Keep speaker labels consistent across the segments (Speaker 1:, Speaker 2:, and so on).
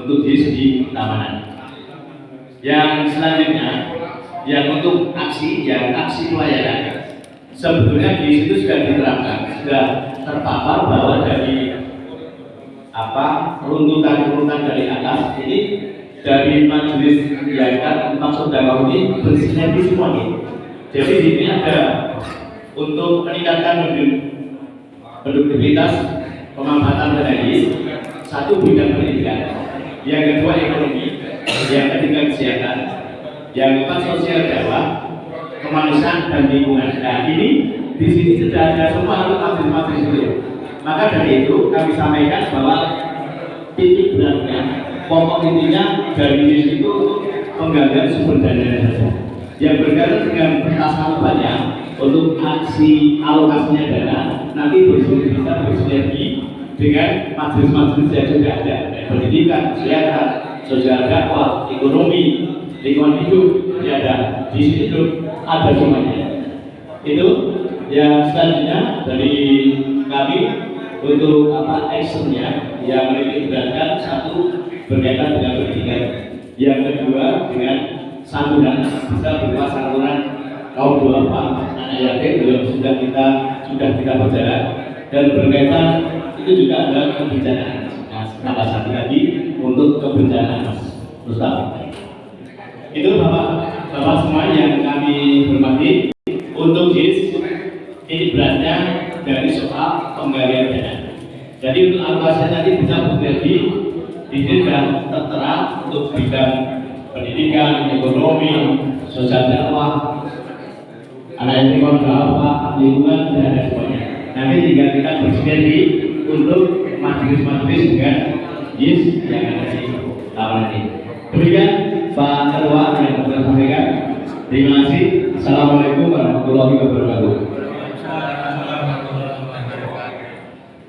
Speaker 1: untuk di segi keamanan. Yang selanjutnya, yang untuk aksi pelayanan. Sebetulnya di situ sudah diterapkan, sudah terpapar bahwa dari runtutan dari atas ini dari majelis yayasan maksud dakwah ini bersinergi semuanya. Jadi di sini ada untuk meningkatkan produktivitas pemanfaatan energi, satu bidang pendidikan, yang kedua ekonomi, yang ketiga kesehatan, yang keempat sosial dakwah, kemanusiaan dan lingkungan. Nah ini di sini sudah ada semua untuk majelis-majelis itu. Maka dari itu kami sampaikan bahwa titik beratnya, pokok intinya dari sisi itu penggalangan sumber dana saja. Yang berkaitan dengan pertasan banyak untuk aksi alokasinya dana nanti bisa bersinergi dengan majelis-majelis yang sudah ada, pendidikan, kesehatan, sosial dakwah, ekonomi, lingkungan hidup, ya ada di situ ada semuanya. Itu yang selanjutnya dari kami untuk actionnya yang melibatkan satu berkaitan dengan pendidikan, yang kedua dengan santunan bisa berupa santunan kaum duafa anak yatim sudah kita berjalan, dan berkaitan itu juga ada kebencanaan. Nah, tambah satu lagi untuk kebencanaan Ustaz. Itu bapak semua yang kami hormati. Untuk JIS ini beratnya dari soal penggalian dana. Jadi untuk alokasi nanti bisa bersinergi di sini dan tertera untuk bidang pendidikan, ekonomi, sosial dakwah, anak yatim dakwah, lingkungan dan semuanya. Nanti tinggal kita bersinergi untuk majelis-majelis dengan JIS yang ada di lapangan ini. Demikian Pak Ketua yang saya sampaikan. Terima kasih. Assalamualaikum warahmatullahi wabarakatuh.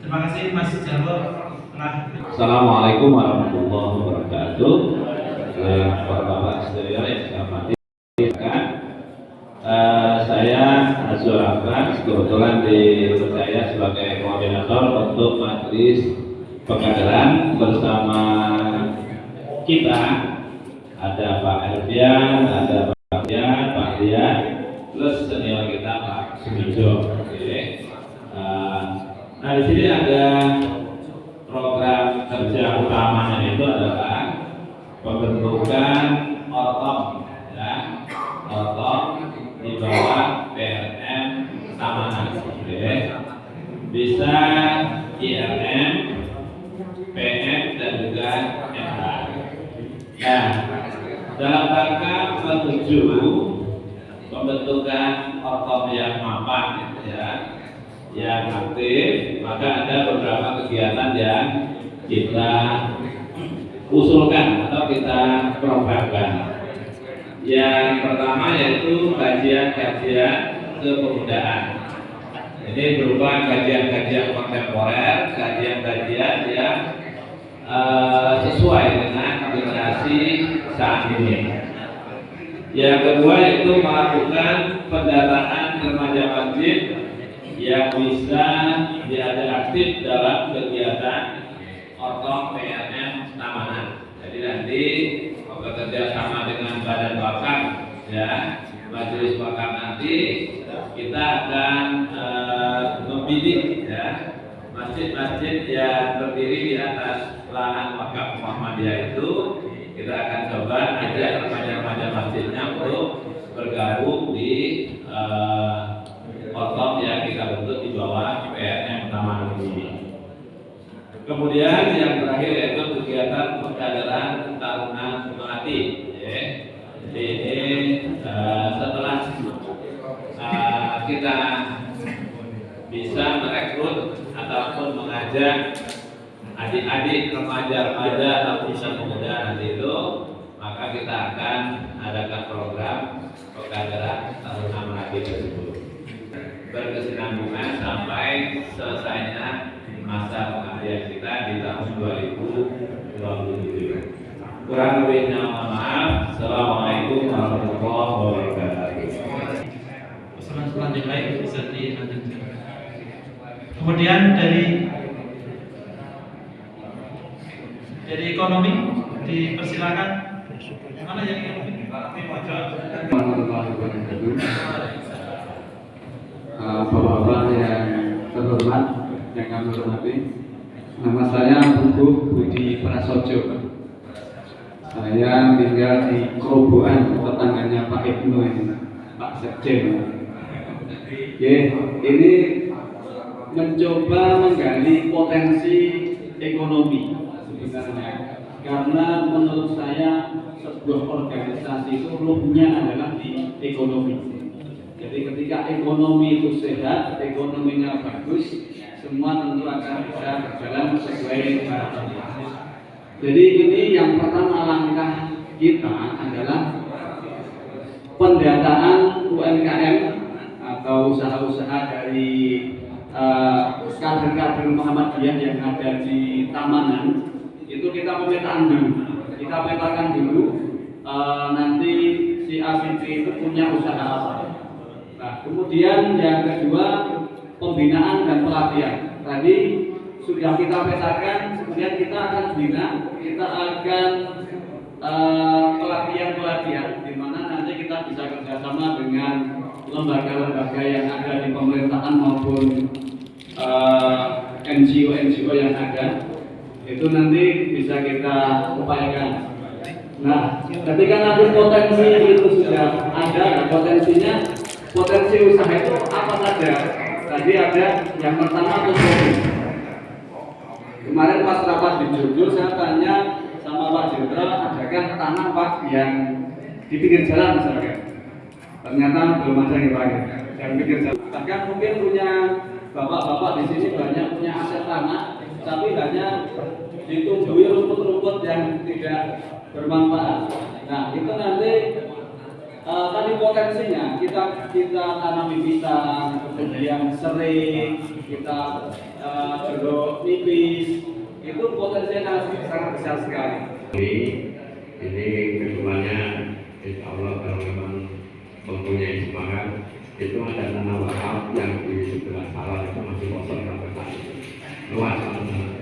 Speaker 2: Terima kasih Mas Jarwo.
Speaker 3: Assalamualaikum warahmatullahi wabarakatuh. Bapak-bapak sekalian yang saya hormati, saya Azwar Abbas kebetulan dipercaya sebagai koordinator untuk majelis pengkaderan. Bersama kita ada Pak Erdian, ada Pak Dian, plus senior kita Pak Sumijo. Nah di sini ada program kerja utamanya itu adalah pembentukan ortom, ya, ortom di bawah PRM Tamanan, bisa IRM, PM dan juga MH. Nah, dalam rangka menuju pembentukan ortom yang mapan, ya, yang aktif, maka ada beberapa kegiatan yang kita usulkan atau kita programkan. Yang pertama yaitu kajian-kajian kepemudaan. Ini berupa kajian-kajian kontemporer, kajian-kajian yang sesuai dengan generasi saat ini. Yang kedua yaitu melakukan pendataan remaja masjid yang bisa diajak aktif dalam kegiatan ortom PRM Tamanan. Jadi nanti bekerja sama dengan Badan Wakaf, ya, majelis wakaf nanti kita akan membidik, ya, masjid-masjid yang berdiri di atas lahan wakaf Muhammadiyah itu. Kita akan coba ajak remaja-remaja masjidnya untuk bergabung di ortom yang kita bentuk di bawah PRM Tamanan ini. Kemudian yang terakhir yaitu kegiatan pengkaderan taruna Semangati. Jadi ini setelah kita bisa merekrut ataupun mengajak adik-adik remaja-remaja atau pemuda nanti itu, maka kita akan adakan program pengkaderan taruna Semangati tersebut berkesinambungan sampai selesainya masa pengabdian kita di tahun 2027. Kurang lebihnya mohon maaf. Assalamualaikum warahmatullahi wabarakatuh.
Speaker 2: Selanjutnya baik bisa dilanjutkan. Kemudian dari ekonomi Dipersilakan. Mana yang ingin?
Speaker 4: Warahmatullahi wabarakatuh. Bapak-bapak yang terhormat, yang kami hormati, nama saya Buku Budi Prasojo. Saya tinggal di Kerobokan, tetangganya Pak Ibnu ini, Pak Sekjen. Oke, ini mencoba menggali potensi ekonomi sebenarnya, karena menurut saya sebuah organisasi itu rootnya adalah di ekonomi. Jadi ketika ekonomi itu sehat, ekonominya bagus, semua tentu akan bisa berjalan sesuai harapan. Jadi ini yang pertama langkah kita adalah pendataan UMKM atau usaha-usaha dari kader-kader Muhammadiyah yang ada di Tamanan. Itu kita petakan dulu, nanti si A, si B itu punya usaha apa. Nah, kemudian yang kedua pembinaan dan pelatihan. Tadi sudah kita petakan, kemudian kita akan bina, kita akan pelatihan-pelatihan, di mana nanti kita bisa kerjasama dengan lembaga-lembaga yang ada di pemerintahan maupun NGO yang ada. Itu nanti bisa kita upayakan. Nah, ketika nanti potensi itu sudah ada, potensinya, potensi usaha itu apa saja? Tadi ada yang pertama ekonomi. Kemarin pas rapat di Jogja saya tanya sama Pak Jenderal, adakah tanah Pak yang di pinggir jalan misalkan? Ternyata belum ada yang lain yang pinggir jalan. Bahkan mungkin punya bapak-bapak di sini banyak punya aset tanah, tapi hanya ditumbuhi rumput-rumput yang tidak bermanfaat. Nah, itu nanti tadi potensinya kita tanami pisang, kemudian serai, kita jeruk nipis, itu potensinya sangat besar sekali.
Speaker 5: Ini kedepannya insya Allah kalau memang mempunyai semangat, itu ada tanah wakaf yang di sebelah sawah itu masih kosong sampai saat ini. Luas tanah.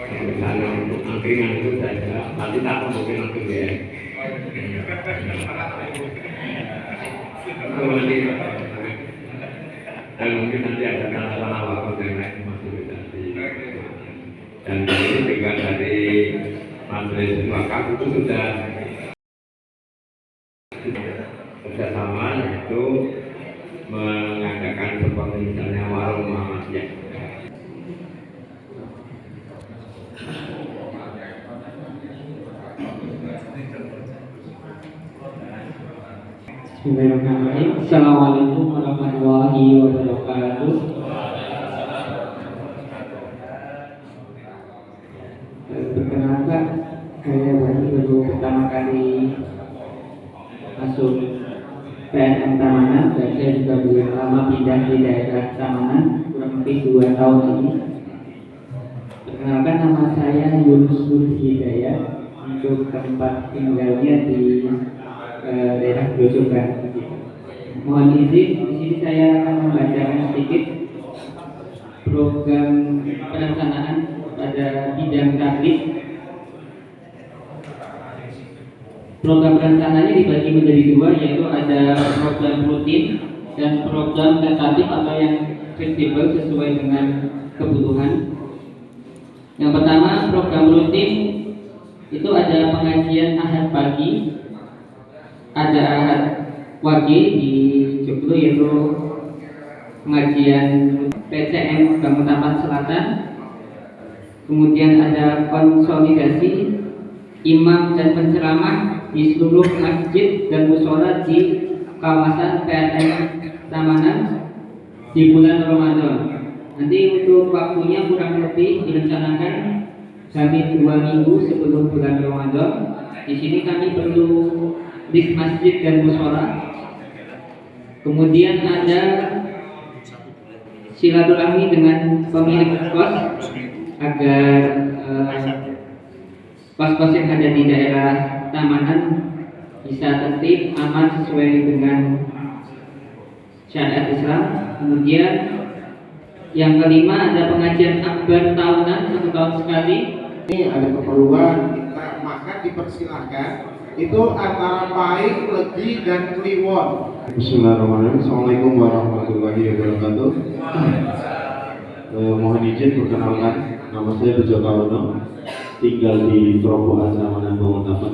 Speaker 5: Misalnya untuk angkringan itu saya kira nanti tak mungkin langsung ya. Dan mungkin nanti ada tanah wakaf yang lain masih bisa di. Dan ini juga dari majelis wakaf itu sudah kerjasama, yaitu mengadakan seperti misalnya warung Muhammadiyah.
Speaker 6: Bismillahirrahmanirrahim. Assalamualaikum warahmatullahi wabarakatuh. Perkenalkan, saya baru pertama kali masuk PNM Tamanan, dan saya juga belum lama pindah di daerah Tamanan, kurang lebih 2 tahun ini. Perkenalkan, nama saya Yunus Nur Hidayat, untuk tempat tinggalnya di daerah Grojogan. Mohon izin, di sini saya akan membacakan sedikit program perencanaan pada bidang taklim. Program perencanaannya dibagi menjadi 2, yaitu ada program rutin dan program tentatif atau yang fleksibel sesuai dengan kebutuhan. Yang pertama, program rutin itu ada pengajian Ahad pagi, ada Ahad wage di Joglo, yaitu pengajian PCM Bangun Taman Selatan. Kemudian ada konsolidasi imam dan penceramah di seluruh masjid dan mushola di kawasan PNM Tamanan di bulan Ramadan. Nanti untuk waktunya kurang lebih direncanakan kami 2 minggu sebelum bulan Ramadan. Di sini kami perlu list masjid dan mushola. Kemudian ada silaturahmi dengan pemilik kos agar kos-kos yang ada di daerah Tamanan bisa tertib, aman, sesuai dengan syariat Islam. Kemudian yang kelima ada pengajian akbar tahunan 1 tahun sekali.
Speaker 7: Ini ada keperluan kita makan dipersilahkan itu antara Pahing, Legi, dan Kliwon.
Speaker 8: Bismillahirrahmanirrahim. Assalamualaikum warahmatullahi wabarakatuh. Mohon izin perkenalkan, nama saya Bejo Kawono, tinggal di Trobohan Samanan Banguntapan.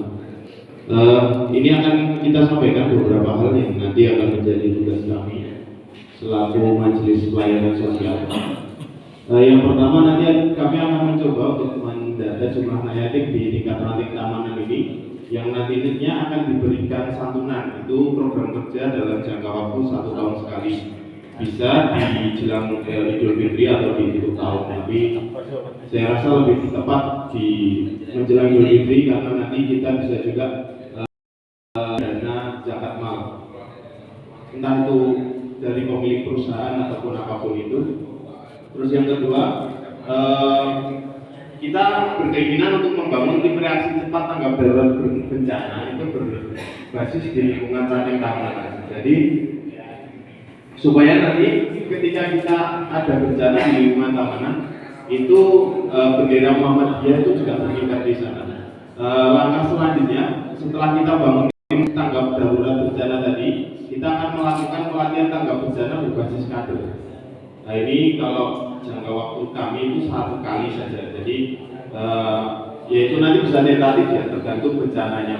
Speaker 8: Ini akan kita sampaikan beberapa hal yang nanti akan menjadi tugas kami selaku Majelis Pelayanan Sosial. Yang pertama, nanti kami akan mencoba untuk mendata jumlah anak yatim di tingkat ranting keamanan ini, yang nantinya akan diberikan santunan. Itu program kerja dalam jangka waktu 1 tahun sekali, bisa di jelang Idul Fitri atau di tutup tahun, tapi saya rasa lebih tepat di menjelang Idul Fitri karena nanti kita bisa juga dana zakat mal, entah itu dari pemilik perusahaan ataupun apapun itu. Terus yang kedua, kita berkeinginan untuk membangun tim reaksi cepat tanggap darurat bencana itu berbasis di lingkungan ranting keamanan. Jadi supaya nanti ketika kita ada bencana di lingkungan keamanan itu bendera Muhammadiyah itu juga terlibat di sana. Langkah selanjutnya setelah kita bangun tim tanggap darurat bencana tadi, kita akan melakukan pelatihan tanggap bencana berbasis kader. Nah ini kalau jangka waktu kami itu 1 kali saja, jadi yaitu nanti bisa tentatif ya, tergantung bencananya.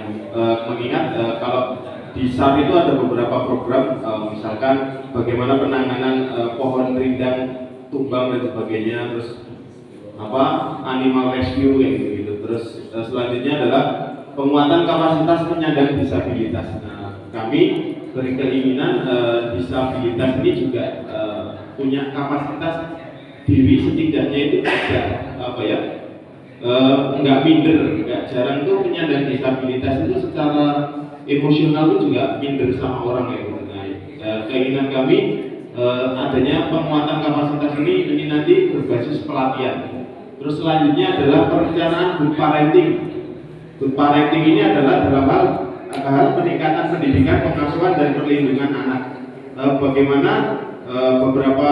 Speaker 8: Mengingat kalau di SAR itu ada beberapa program, misalkan bagaimana penanganan pohon rindang tumbang dan sebagainya, terus animal rescue yang gitu. Terus selanjutnya adalah penguatan kapasitas penyandang disabilitas. Nah, kami berkeinginan disabilitas ini juga punya kapasitas diri setidaknya itu nggak minder, nggak jarang tuh penyandang disabilitas itu secara emosional itu juga minder sama orang ya. Nah, keinginan kami adanya penguatan kapasitas ini nanti berbasis pelatihan. Terus selanjutnya adalah perencanaan good parenting. Good parenting ini adalah dalam hal peningkatan pendidikan, pengasuhan dan perlindungan anak. Bagaimana beberapa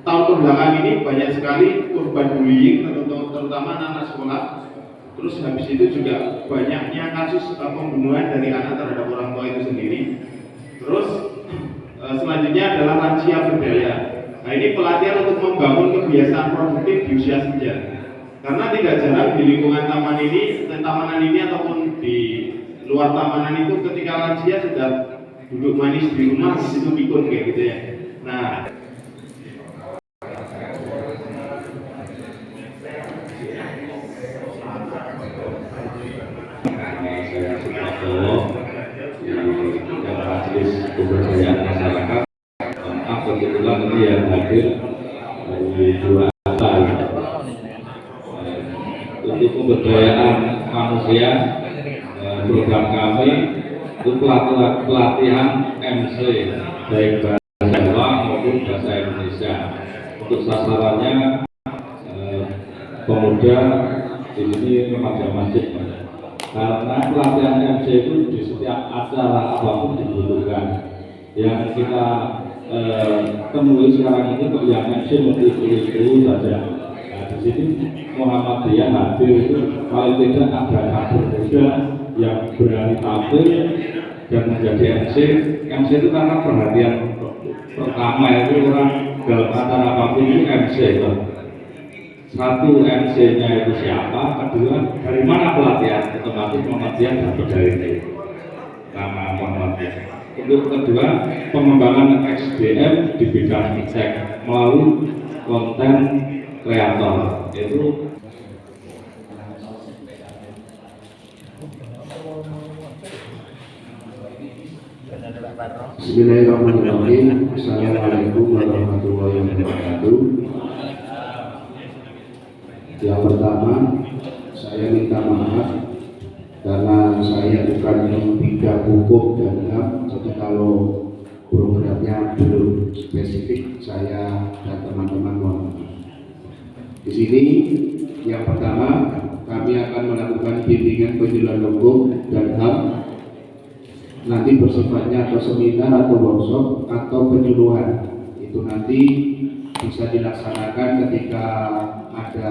Speaker 8: tahun kebelakang ini banyak sekali korban bullying, terutama anak sekolah. Terus habis itu juga banyaknya kasus pembunuhan dari anak terhadap orang tua itu sendiri. Terus selanjutnya adalah lansia berdaya. Nah ini pelatihan untuk membangun kebiasaan produktif di usia senja. Karena tidak jarang di lingkungan tamanan ini ataupun di luar tamanan itu ketika lansia sudah duduk manis di rumah itu pikun kayak gitu ya. Nah,
Speaker 5: saya Suprapto yang majelis pemberdayaan masyarakat. Kebetulan ini yang hadir dari 2 asal untuk pemberdayaan manusia. Program kami untuk pelatihan MC baik bahasa Jawa maupun bahasa Indonesia. Untuk sasarannya pemuda di sini remaja masjid. Karena pelatihan MC itu di setiap acara apapun dibutuhkan. Yang kita temui sekarang ini kok yang MC itu saja. Nah, di sini Muhammadiyah hadir itu paling tidak ada kader muda yang berani tampil dan menjadi MC. MC itu karena perhatian pertama itu orang dalam acara apapun itu MC itu. Satu MC-nya itu siapa, kedua dari mana pelatihan, otomatis Muhammadiyah dapat dari nama Muhammadiyah. Untuk kedua, pengembangan SDM di bidang cek melalui konten kreator, yaitu
Speaker 8: Bismillahirrahmanirrahim. Assalamualaikum warahmatullahi wabarakatuh. Yang pertama, saya minta maaf karena saya bukan di bidang hukum dan HAM, jadi kalau programnya belum spesifik, saya dan teman-teman mohon maaf. Di sini yang pertama, kami akan melakukan bimbingan penjelasan hukum dan HAM. Nanti bersifatnya atau seminar atau workshop atau penyuluhan. Itu nanti bisa dilaksanakan ketika ada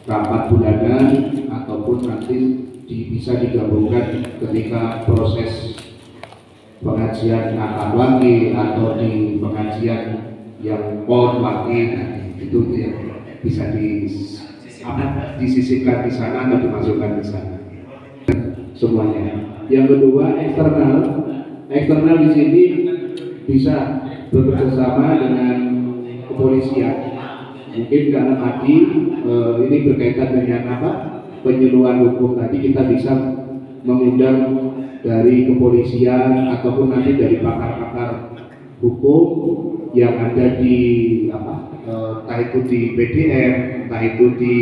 Speaker 7: rapat bulanan ataupun nanti bisa digabungkan ketika proses pengajian akad wakil atau di pengajian yang pon wakil, itu yang bisa disisipkan di sana atau dimasukkan di sana semuanya. Yang kedua, eksternal di sini bisa bekerjasama dengan kepolisian. Mungkin karena tadi ini berkaitan dengan penyuluhan hukum, tadi kita bisa mengundang dari kepolisian ataupun nanti dari pakar-pakar hukum yang ada di entah itu di PDM, entah itu di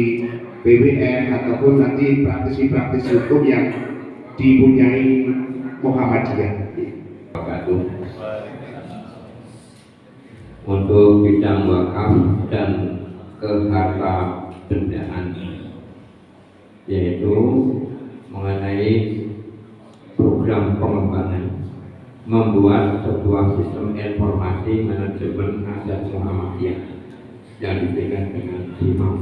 Speaker 7: PWN ataupun nanti praktisi-praktisi hukum yang dipunyai Muhammadiyah.
Speaker 5: Untuk bidang wakaf dan keharta bendaan, yaitu mengenai program pengembangan membuat sebuah sistem informasi manajemen aset Muhammadiyah yang diberikan dengan DIMAM.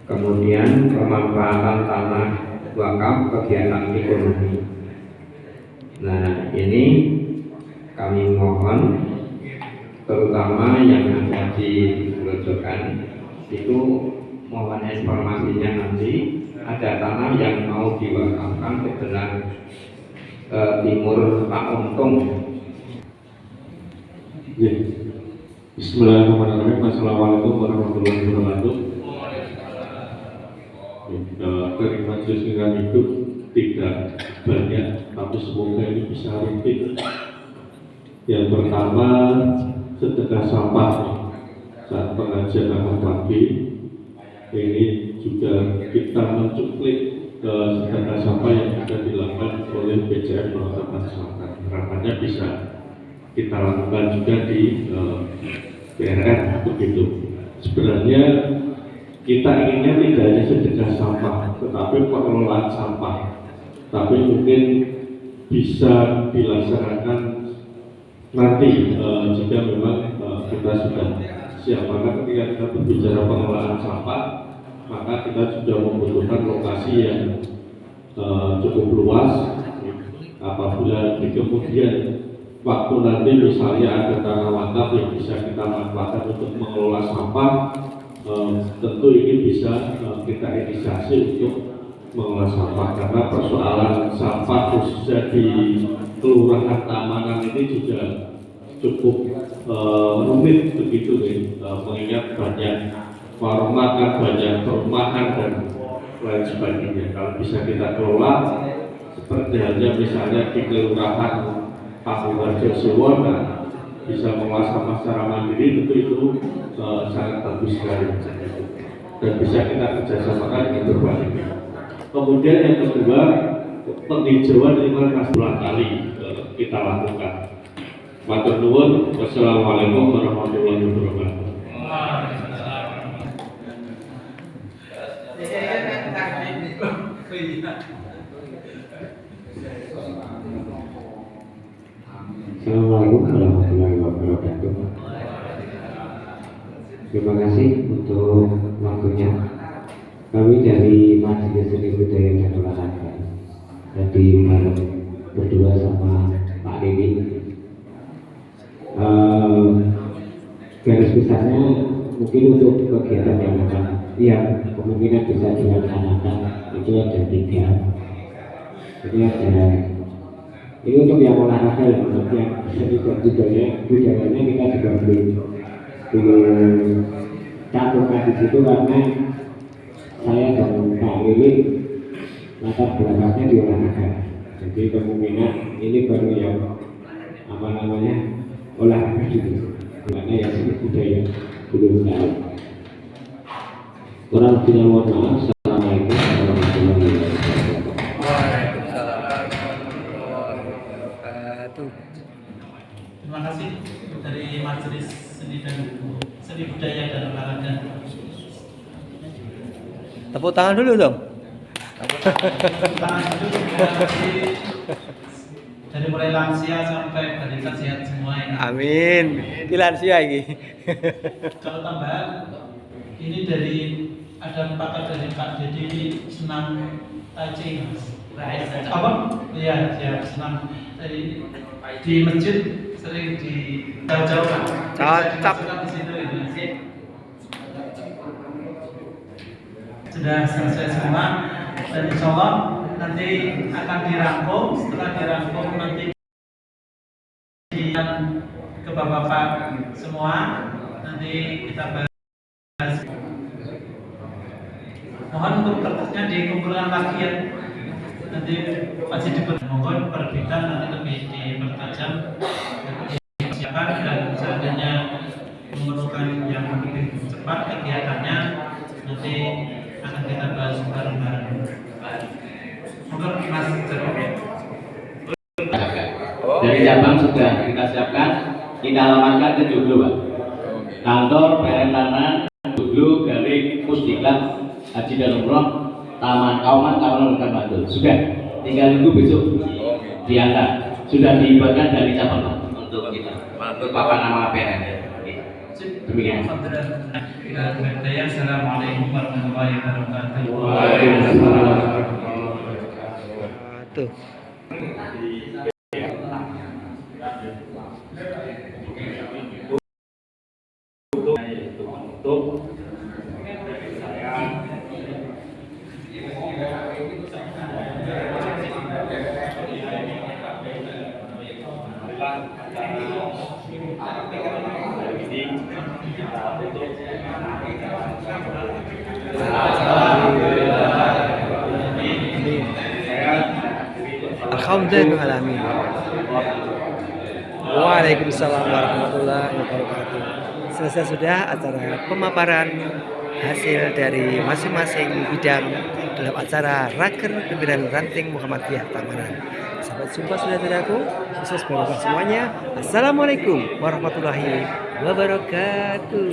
Speaker 5: Kemudian pemanfaatan tanah wakaf kegiatan ekonomi. Nah, ini kami mohon terutama yang ada di Grojogan itu mohon informasinya nanti ada tanah yang mau diwakafkan sebelah timur Pak Untung.
Speaker 9: Bismillahirrahmanirrahim. Assalamualaikum warahmatullahi wabarakatuh. Dari majelis lingkungan hidup tidak banyak, tapi semoga ini bisa rutin. Yang pertama, sedekah sampah saat pengajian akad wakil. Ini juga kita mencuplik sedekah sampah yang sudah dilakukan oleh BCM Kota Selatan. Harapannya bisa kita lakukan juga di BRN begitu. Sebenarnya kita inginnya tidak hanya sedekah sampah, tetapi pengelolaan sampah. Tapi mungkin bisa dilaksanakan nanti jika memang kita sudah siap. Maka ketika kita berbicara pengelolaan sampah, maka kita sudah membutuhkan lokasi yang cukup luas. Apabila di kemudian waktu nanti misalnya ada tanah wakaf yang bisa kita manfaatkan untuk mengelola sampah, tentu ini bisa kita inisiasi untuk mengelola sampah, karena persoalan sampah khususnya di Kelurahan Tamanan ini juga cukup rumit begitu nih, mengingat banyak warung makan, banyak perumahan dan lain sebagainya. Kalau bisa kita kelola seperti halnya misalnya di Kelurahan Pakuwarjo Suwon, bisa mengelola sampah secara mandiri, tentu itu sangat bagus sekali dan bisa kita kerjasamakan dengan berbagai pihak. Kemudian yang kedua, penghijauan lingkungan berulang kali kita lakukan. Matur nuwun. Wassalamualaikum warahmatullahi wabarakatuh.
Speaker 5: Assalamualaikum warahmatullahi wabarakatuh. Terima kasih untuk waktunya. Kami dari Majelis Seni Budaya dan Olahraga tadi bareng berdua sama Pak Didi. Garis besarnya mungkin untuk kegiatan yang kemungkinan bisa dilaksanakan itu ada 3. Jadi ada ini untuk yang olahraga, yang seni dan budayanya kita juga belum cantumkan di situ karena saya dan Pak Lili latar belakangnya di olahraga. Jadi kemungkinan ini baru yang olahraga dulu, karena yang seni budaya belum tahu. Kurang lebihnya mohon maaf. Assalamualaikum warahmatullahi wabarakatuh.
Speaker 2: Terima kasih dari Majelis Seni Budaya dan Olahraga.
Speaker 10: Tepuk tangan dulu dong.
Speaker 2: Tepuk tangan dulu dari mulai lansia sampai balita sehat semua ini.
Speaker 10: Amin. Di lansia ini.
Speaker 2: Kalau tambahan ini dari ada pakar dari Pak Dedi senam taji Mas. Apa? Iya, siap senam dari di masjid sering di jauh-jauh Pak.
Speaker 10: Cocok.
Speaker 2: Di situ itu. Sudah selesai semua dan insya Allah nanti akan dirangkum. Setelah dirangkum nanti ke bapak-bapak semua, nanti kita bahas. Mohon untuk kertasnya dikumpulkan lagi ya. Nanti masih mohon perbedaan nanti lebih dipertajam, dipersiapkan dan seandainya memerlukan yang lebih cepat kegiatannya nanti akan kita bahas bareng-bareng. Monggo Mas Jerome.
Speaker 1: Dari cabang sudah kita siapkan, kita alamatkan ke Joglo, Pak. Kantor Perhentanan Joglo Garing Pusdiklat Haji dan Umroh Taman Kauman Taman Lengkap Bantul. Sudah, tinggal nunggu besok diantar. Sudah dibuatkan dari cabang Pak, untuk kita. Untuk papan nama PN. Demikian.
Speaker 2: Assalamualaikum warahmatullahi wabarakatuh.
Speaker 1: Waalaikumsalam.
Speaker 10: Tuh. Alhamdulillahirrahmanirrahim. Waalaikumsalam warahmatullahi wabarakatuh. Selesai sudah acara pemaparan hasil dari masing-masing bidang dalam acara Raker Pimpinan Ranting Muhammadiyah Tamaran. Sampai jumpa saudara-saudaraku, sukses barokah semuanya. Assalamualaikum warahmatullahi wabarakatuh.